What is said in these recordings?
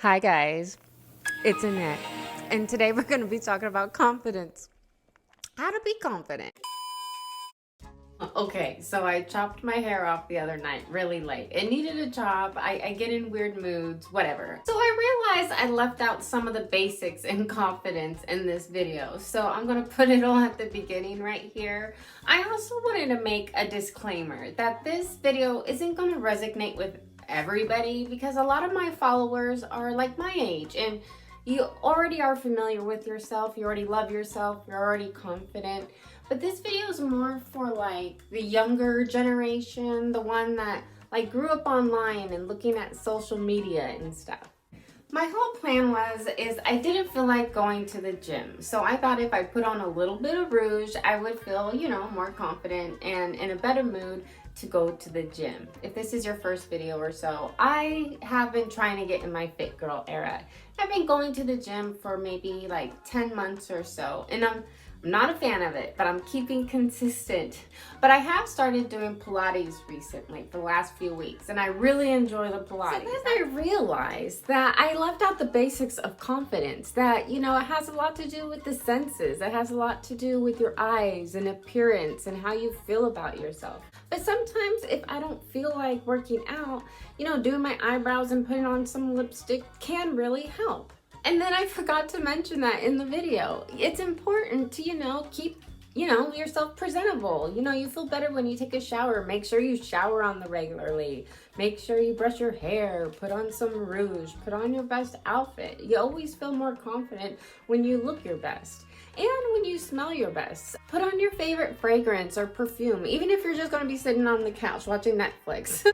Hi guys, it's Annette, and today we're going to be talking about confidence. How to be confident. Okay, so I chopped my hair off the other night really late. It needed a chop. I get in weird moods, whatever. So I realized I left out some of the basics in confidence in this video. So I'm going to put it all at the beginning right here. I also wanted to make a disclaimer that this video isn't going to resonate with everybody because a lot of my followers are like my age and you already are familiar with yourself, you already love yourself, you're already confident. But this video is more for like the younger generation, the one that like grew up online and looking at social media and stuff. My whole plan is I didn't feel like going to the gym. So I thought if I put on a little bit of rouge, I would feel, more confident and in a better mood to go to the gym. If this is your first video or so, I have been trying to get in my fit girl era. I've been going to the gym for maybe like 10 months or so, and I'm not a fan of it, but I'm keeping consistent. But I have started doing Pilates recently for the last few weeks, and I really enjoy the Pilates. So then I realized that I left out the basics of confidence, that, it has a lot to do with the senses. It has a lot to do with your eyes and appearance and how you feel about yourself. But sometimes if I don't feel like working out, doing my eyebrows and putting on some lipstick can really help. And then I forgot to mention that in the video. It's important to, keep, yourself presentable. You feel better when you take a shower. Make sure you shower on the regularly. Make sure you brush your hair, put on some rouge, put on your best outfit. You always feel more confident when you look your best. And when you smell your best. Put on your favorite fragrance or perfume, even if you're just gonna be sitting on the couch watching Netflix.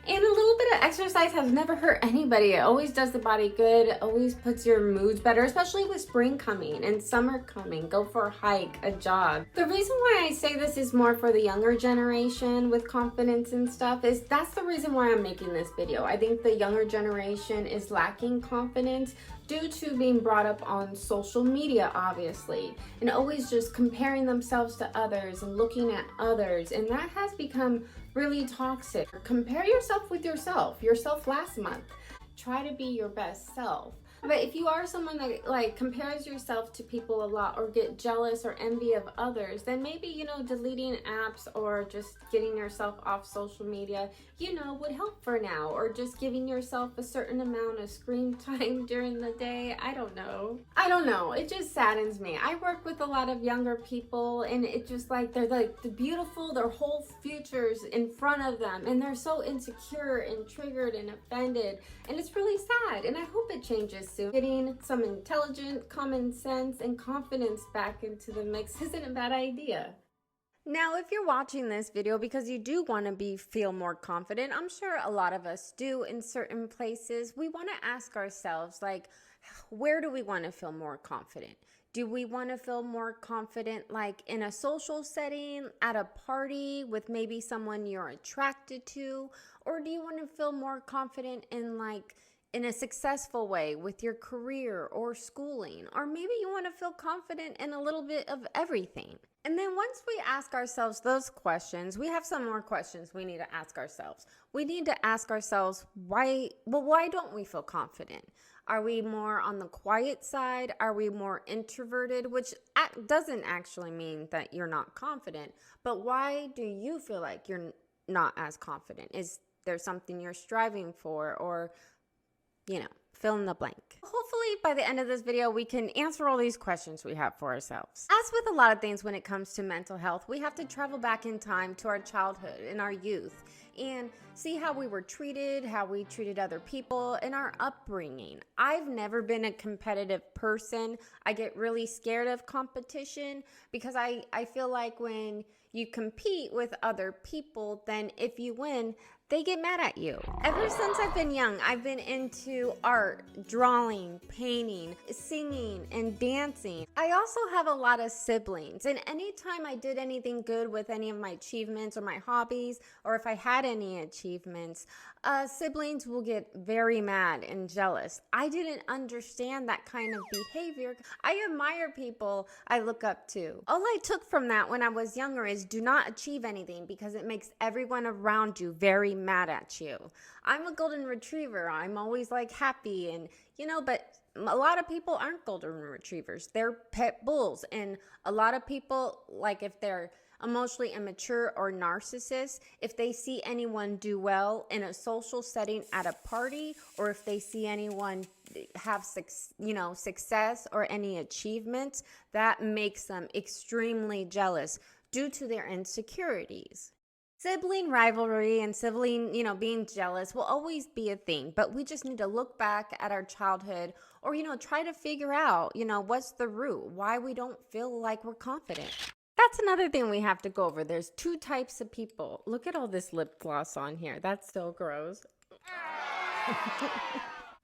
And a little bit of exercise has never hurt anybody. It always does the body good. It always puts your moods better, especially with spring coming and summer coming. Go for a hike, a jog. The reason why I say this is more for the younger generation with confidence and stuff is that's the reason why I'm making this video. I think the younger generation is lacking confidence due to being brought up on social media, obviously, and always just comparing themselves to others and looking at others, and that has become really toxic. Compare yourself with yourself last month. Try to be your best self. But if you are someone that like compares yourself to people a lot or get jealous or envy of others, then maybe, deleting apps or just getting yourself off social media, would help for now. Or just giving yourself a certain amount of screen time during the day. I don't know. It just saddens me. I work with a lot of younger people and it just like, they're like the beautiful, their whole futures in front of them. And they're so insecure and triggered and offended. And it's really sad. And I hope it changes soon. Getting some intelligent common sense and confidence back into the mix isn't a bad idea. Now, if you're watching this video because you do want to feel more confident, I'm sure a lot of us do in certain places, we want to ask ourselves, like, where do we want to feel more confident? Do we want to feel more confident like in a social setting, at a party with maybe someone you're attracted to? Or do you want to feel more confident in a successful way with your career or schooling? Or maybe you want to feel confident in a little bit of everything. And then once we ask ourselves those questions, we have some more questions we need to ask ourselves. We need to ask ourselves, why don't we feel confident? Are we more on the quiet side? Are we more introverted? Which doesn't actually mean that you're not confident, but why do you feel like you're not as confident? Is there something you're striving for, or fill in the blank. Hopefully by the end of this video, we can answer all these questions we have for ourselves. As with a lot of things when it comes to mental health, we have to travel back in time to our childhood and our youth and see how we were treated, how we treated other people, and our upbringing. I've never been a competitive person. I get really scared of competition because I feel like when you compete with other people, then if you win, they get mad at you. Ever since I've been young, I've been into art, drawing, painting, singing, and dancing. I also have a lot of siblings, and anytime I did anything good with any of my achievements or my hobbies, or if I had any achievements, siblings will get very mad and jealous. I didn't understand that kind of behavior. I admire people I look up to. All I took from that when I was younger is do not achieve anything because it makes everyone around you very mad at you. I'm a golden retriever. I'm always like happy and, but a lot of people aren't golden retrievers. They're pit bulls. And a lot of people, like if they're emotionally immature or narcissists, if they see anyone do well in a social setting at a party, or if they see anyone have success or any achievements, that makes them extremely jealous due to their insecurities. Sibling rivalry and sibling, being jealous will always be a thing, but we just need to look back at our childhood or, try to figure out, what's the root, why we don't feel like we're confident. That's another thing we have to go over. There's two types of people. Look at all this lip gloss on here. That's so gross.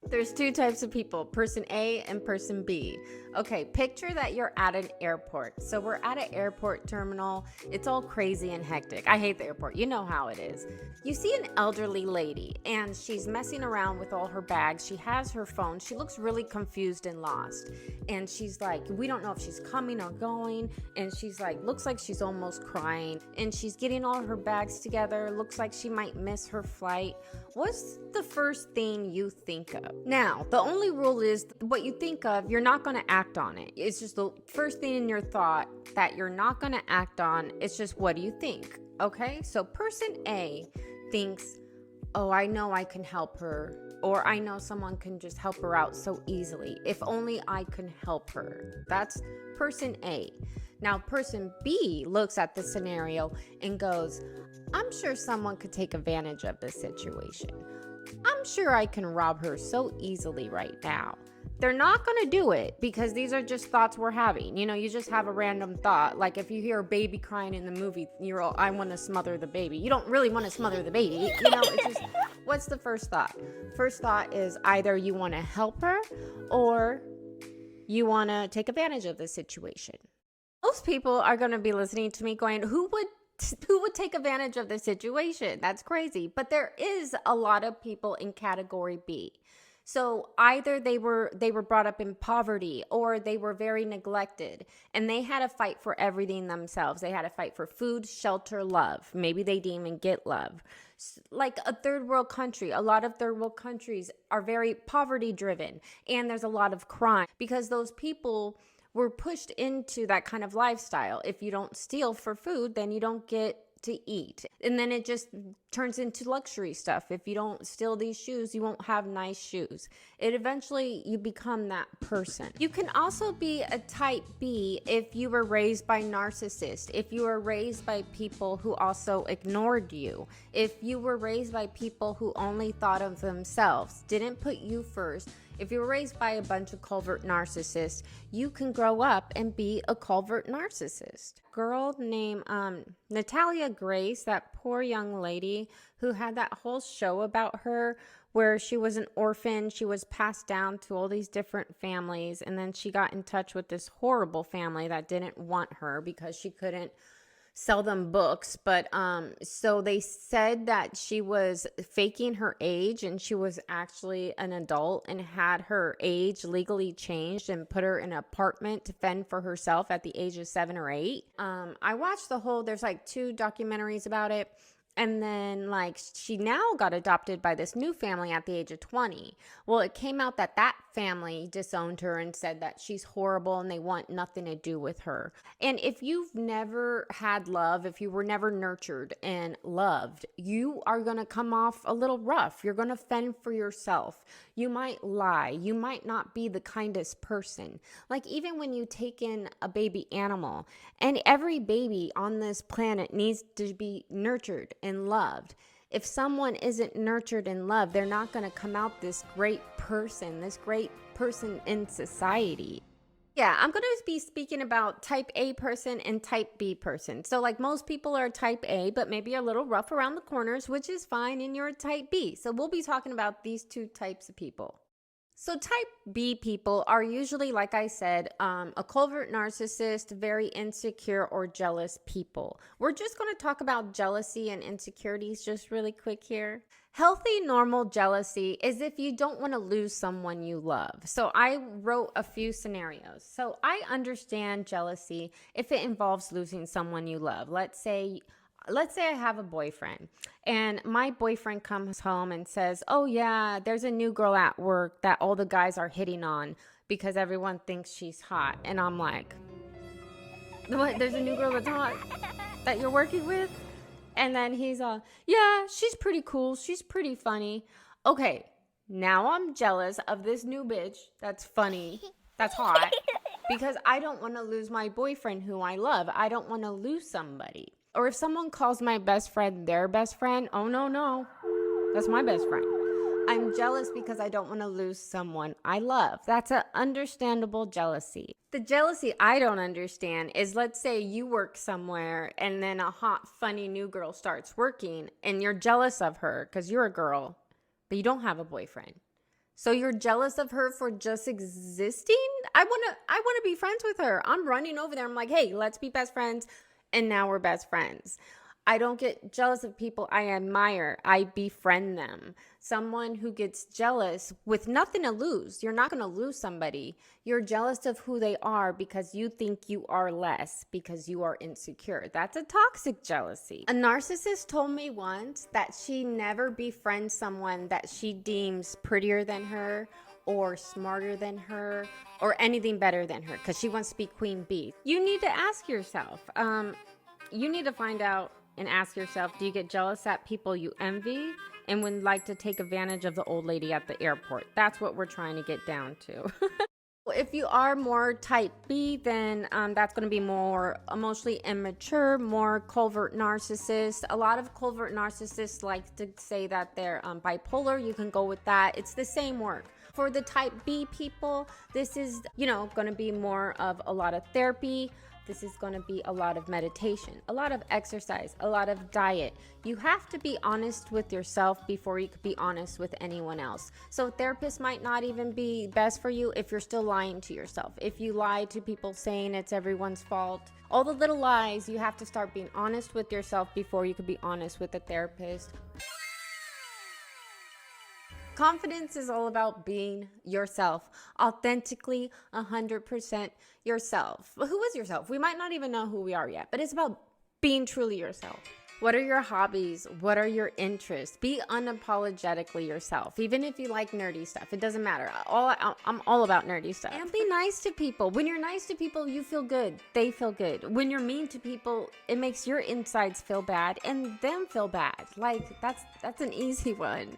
There's two types of people, person A and person B. Okay, picture that you're at an airport. So we're at an airport terminal. It's all crazy and hectic. I hate the airport. You know how it is. You see an elderly lady and she's messing around with all her bags. She has her phone. She looks really confused and lost. And she's like, we don't know if she's coming or going. And she's like, looks like she's almost crying. And she's getting all her bags together. Looks like she might miss her flight. What's the first thing you think of? Now, the only rule is what you think of, you're not going to act on it. It's just the first thing in your thought that you're not going to act on. It's just, what do you think? Okay, so person A thinks, oh, I know I can help her, or I know someone can just help her out so easily. If only I can help her. That's person A. Now, person B looks at the scenario and goes, I'm sure someone could take advantage of this situation. I'm sure I can rob her so easily right now. They're not going to do it because these are just thoughts we're having. You just have a random thought. Like if you hear a baby crying in the movie, you're all, I want to smother the baby. You don't really want to smother the baby. It's just, what's the first thought? First thought is either you want to help her or you want to take advantage of the situation. Most people are going to be listening to me going, who would take advantage of the situation? That's crazy. But there is a lot of people in category B. So either they were brought up in poverty or they were very neglected and they had to fight for everything themselves. They had to fight for food, shelter, love. Maybe they didn't even get love. Like a third world country, a lot of third world countries are very poverty driven and there's a lot of crime because those people were pushed into that kind of lifestyle. If you don't steal for food, then you don't get to eat. And then it just turns into luxury stuff. If you don't steal these shoes, you won't have nice shoes. You become that person. You can also be a type B if you were raised by narcissists, if you were raised by people who also ignored you, if you were raised by people who only thought of themselves, didn't put you first. If you were raised by a bunch of covert narcissists, you can grow up and be a covert narcissist. Girl named Natalia Grace, that poor young lady who had that whole show about her where she was an orphan. She was passed down to all these different families, and then she got in touch with this horrible family that didn't want her because she couldn't sell them books. But so they said that she was faking her age and she was actually an adult and had her age legally changed and put her in an apartment to fend for herself at the age of 7 or 8. I watched there's like 2 documentaries about it. And then she now got adopted by this new family at the age of 20. Well, it came out that family disowned her and said that she's horrible and they want nothing to do with her. And if you've never had love, if you were never nurtured and loved, you are going to come off a little rough. You're going to fend for yourself. You might lie. You might not be the kindest person. Like even when you take in a baby animal, and every baby on this planet needs to be nurtured and loved. If someone isn't nurtured and loved, they're not going to come out this great person in society. Yeah, I'm going to be speaking about type A person and type B person. So most people are type A, but maybe a little rough around the corners, which is fine, and you're a type B. So we'll be talking about these 2 types of people. So type B people are usually, like I said, a covert narcissist, very insecure or jealous people. We're just going to talk about jealousy and insecurities just really quick here. Healthy, normal jealousy is if you don't want to lose someone you love. So I wrote a few scenarios. So I understand jealousy if it involves losing someone you love. Let's say let's say I have a boyfriend and my boyfriend comes home and says, oh yeah, there's a new girl at work that all the guys are hitting on because everyone thinks she's hot. And I'm like, what? There's a new girl that's hot that you're working with? And then he's all, yeah, she's pretty cool. She's pretty funny. Okay, now I'm jealous of this new bitch that's funny, that's hot, because I don't want to lose my boyfriend who I love. I don't want to lose somebody. Or if someone calls my best friend their best friend, oh no, that's my best friend. I'm jealous because I don't want to lose someone I love. That's an understandable jealousy. The jealousy I don't understand is, let's say you work somewhere and then a hot, funny new girl starts working and you're jealous of her because you're a girl, but you don't have a boyfriend. So you're jealous of her for just existing? I want to be friends with her. I'm running over there. I'm like, hey, let's be best friends. And now we're best friends. I don't get jealous of people I admire. I befriend them. Someone who gets jealous with nothing to lose. You're not going to lose somebody. You're jealous of who they are because you think you are less, because you are insecure. That's a toxic jealousy. A narcissist told me once that she never befriends someone that she deems prettier than her or smarter than her or anything better than her because she wants to be queen bee. You need to ask yourself, you need to find out and ask yourself, do you get jealous at people you envy and would like to take advantage of the old lady at the airport? That's what we're trying to get down to. If you are more type B, then that's going to be more emotionally immature, more covert narcissist. A lot of covert narcissists like to say that they're bipolar. You can go with that. It's the same work. For the type B people, this is, going to be more of a lot of therapy. This is going to be a lot of meditation, a lot of exercise, a lot of diet. You have to be honest with yourself before you could be honest with anyone else. So therapists might not even be best for you if you're still lying to yourself. If you lie to people saying it's everyone's fault, all the little lies, you have to start being honest with yourself before you could be honest with a therapist. Confidence is all about being yourself, authentically, 100% yourself. Who is yourself? We might not even know who we are yet, but it's about being truly yourself. What are your hobbies? What are your interests? Be unapologetically yourself. Even if you like nerdy stuff, it doesn't matter. I'm all about nerdy stuff. And be nice to people. When you're nice to people, you feel good. They feel good. When you're mean to people, it makes your insides feel bad and them feel bad. Like, that's an easy one.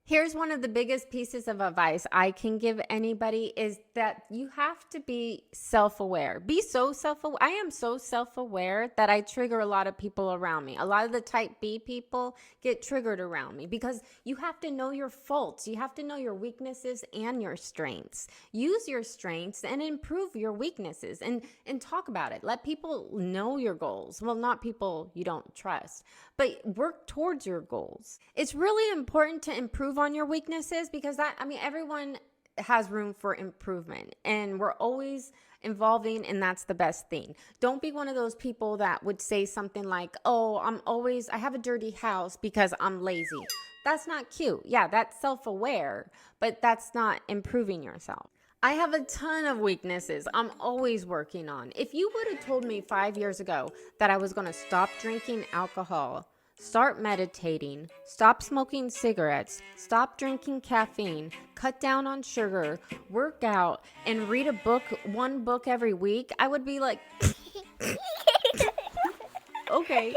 Here's one of the biggest pieces of advice I can give anybody is that you have to be self-aware. Be so self-aware. I am so self-aware that I trigger a lot of people around me. A lot of the type B people get triggered around me because you have to know your faults. You have to know your weaknesses and your strengths. Use your strengths and improve your weaknesses and talk about it. Let people know your goals. Well, not people you don't trust, but work towards your goals. It's really important to improve on your weaknesses because everyone has room for improvement and we're always evolving, and that's the best thing. Don't be one of those people that would say something like, oh, I have a dirty house because I'm lazy. That's not cute. Yeah, that's self-aware, but that's not improving yourself. I have a ton of weaknesses I'm always working on. If you would have told me 5 years ago that I was going to stop drinking alcohol, start meditating, stop smoking cigarettes, stop drinking caffeine, cut down on sugar, work out, and read one book every week, I would be like, okay,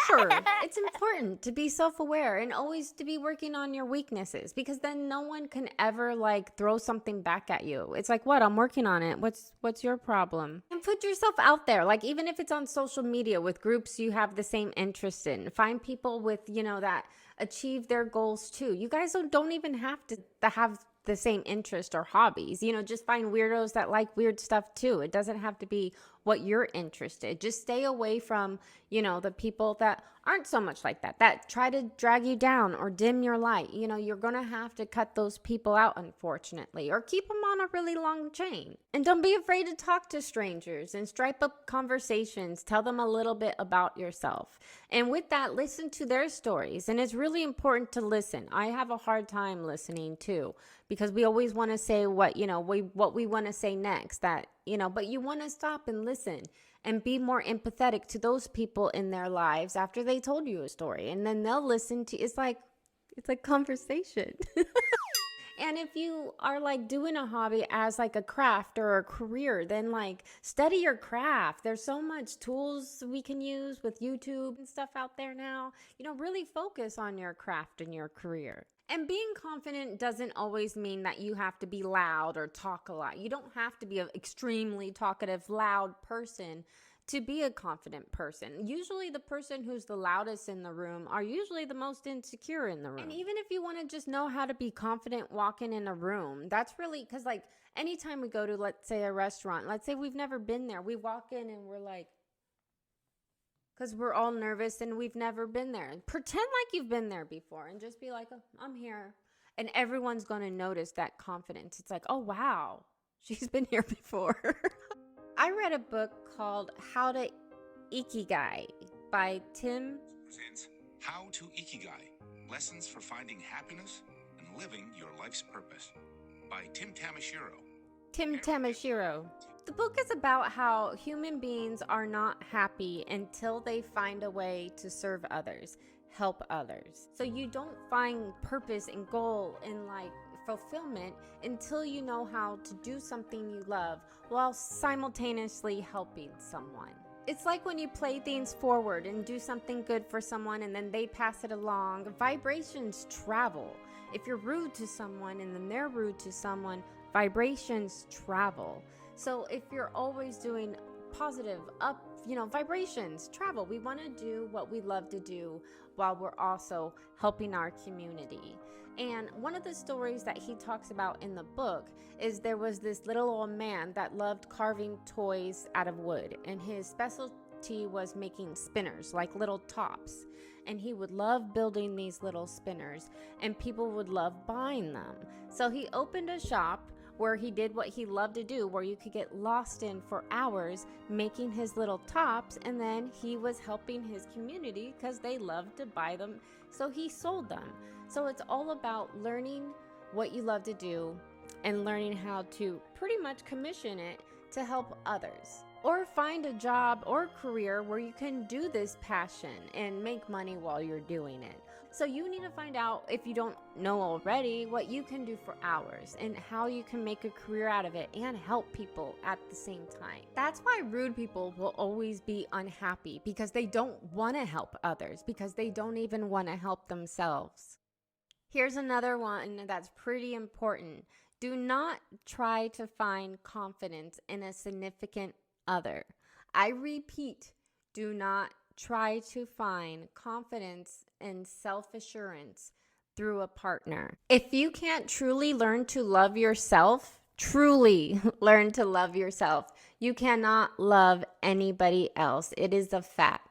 sure. It's important to be self-aware and always to be working on your weaknesses because then no one can ever throw something back at you. It's like, what? I'm working on it. What's your problem? And put yourself out there. Even if it's on social media with groups you have the same interest in, find people with, that achieve their goals too. You guys don't even have to have the same interest or hobbies. Just find weirdos that like weird stuff too. It doesn't have to be what you're interested. Just stay away from, the people that aren't so much like that try to drag you down or dim your light. You're going to have to cut those people out, unfortunately, or keep them on a really long chain. And don't be afraid to talk to strangers and stripe up conversations. Tell them a little bit about yourself. And with that, listen to their stories. And it's really important to listen. I have a hard time listening too, because we always want to say what we want to say next, that but you want to stop and listen and be more empathetic to those people in their lives after they told you a story. And then they'll listen to, it's like conversation. And if you are like doing a hobby as like a craft or a career, then like study your craft. There's so much tools we can use with YouTube and stuff out there now. Really focus on your craft and your career. And being confident doesn't always mean that you have to be loud or talk a lot. You don't have to be an extremely talkative, loud person to be a confident person. Usually the person who's the loudest in the room are usually the most insecure in the room. And even if you want to just know how to be confident walking in a room, that's really, because like anytime we go to, let's say, a restaurant, let's say we've never been there, we walk in and we're like, because we're all nervous and we've never been there. Pretend like you've been there before and just be like, oh, I'm here. And everyone's going to notice that confidence. It's like, oh, wow, she's been here before. I read a book called How to Ikigai by Tim. Presents How to Ikigai, Lessons for Finding Happiness and Living Your Life's Purpose by Tim Tamashiro. The book is about how human beings are not happy until they find a way to serve others, help others. So you don't find purpose and goal in like fulfillment until you know how to do something you love while simultaneously helping someone. It's like when you play things forward and do something good for someone and then they pass it along, vibrations travel. If you're rude to someone and then they're rude to someone, vibrations travel. So if you're always doing positive, vibrations travel. We want to do what we love to do while we're also helping our community. And one of the stories that he talks about in the book is there was this little old man that loved carving toys out of wood, and his specialty was making spinners, like little tops. And he would love building these little spinners, and people would love buying them. So he opened a shop where he did what he loved to do, where you could get lost in for hours making his little tops, and then he was helping his community because they loved to buy them, so he sold them. So it's all about learning what you love to do and learning how to pretty much commission it to help others. Or find a job or career where you can do this passion and make money while you're doing it. So you need to find out, if you don't know already, what you can do for hours and how you can make a career out of it and help people at the same time. That's why rude people will always be unhappy, because they don't want to help others, because they don't even want to help themselves. Here's another one that's pretty important. Do not try to find confidence in a significant other. I repeat, do not try to find confidence and self-assurance through a partner. If you can't truly learn to love yourself, truly learn to love yourself, you cannot love anybody else. It is a fact.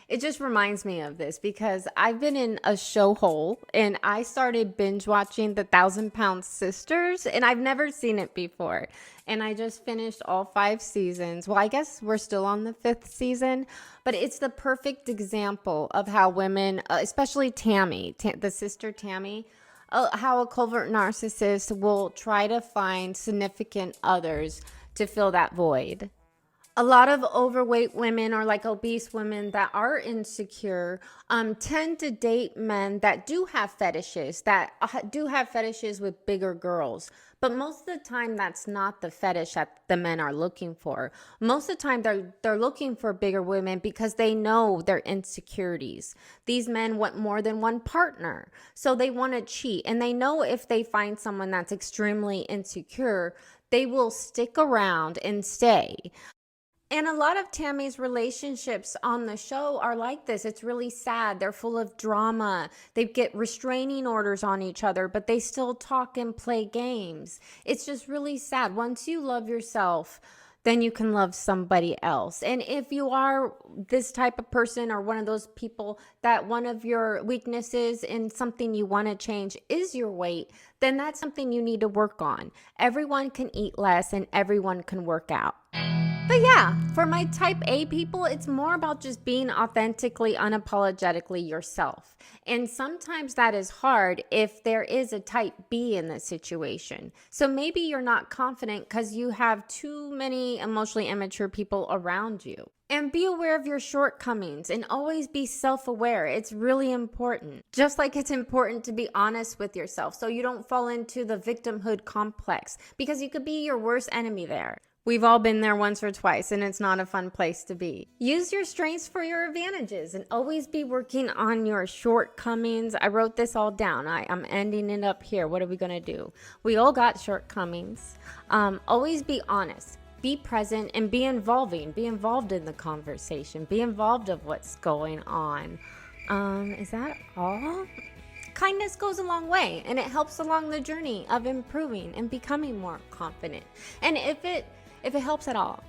It just reminds me of this because I've been in a show hole and I started binge watching the 1,000-Pound Sisters, and I've never seen it before. And I just finished all 5 seasons. Well, I guess we're still on the 5th season, but it's the perfect example of how women, especially Tammy, the sister Tammy, how a covert narcissist will try to find significant others to fill that void. A lot of overweight women or like obese women that are insecure tend to date men that do have fetishes, with bigger girls. But most of the time, that's not the fetish that the men are looking for. Most of the time, they're looking for bigger women because they know their insecurities. These men want more than one partner, so they want to cheat. And they know if they find someone that's extremely insecure, they will stick around and stay. And a lot of Tammy's relationships on the show are like this. It's really sad. They're full of drama. They get restraining orders on each other, but they still talk and play games. It's just really sad. Once you love yourself, then you can love somebody else. And if you are this type of person or one of those people that one of your weaknesses and something you want to change is your weight, then that's something you need to work on. Everyone can eat less and everyone can work out. But yeah, for my type A people, it's more about just being authentically, unapologetically yourself. And sometimes that is hard if there is a type B in the situation. So maybe you're not confident because you have too many emotionally immature people around you. And be aware of your shortcomings and always be self-aware. It's really important. Just like it's important to be honest with yourself so you don't fall into the victimhood complex, because you could be your worst enemy there. We've all been there once or twice, and it's not a fun place to be. Use your strengths for your advantages and always be working on your shortcomings. I wrote this all down. I'm ending it up here. What are we going to do? We all got shortcomings. Always be honest. Be present and be involving. Be involved in the conversation. Be involved of what's going on. Is that all? Kindness goes a long way, and it helps along the journey of improving and becoming more confident. And if it helps at all,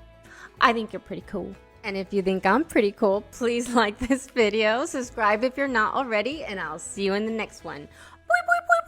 I think you're pretty cool. And if you think I'm pretty cool, please like this video, subscribe if you're not already, and I'll see you in the next one. Boy, boy, boy.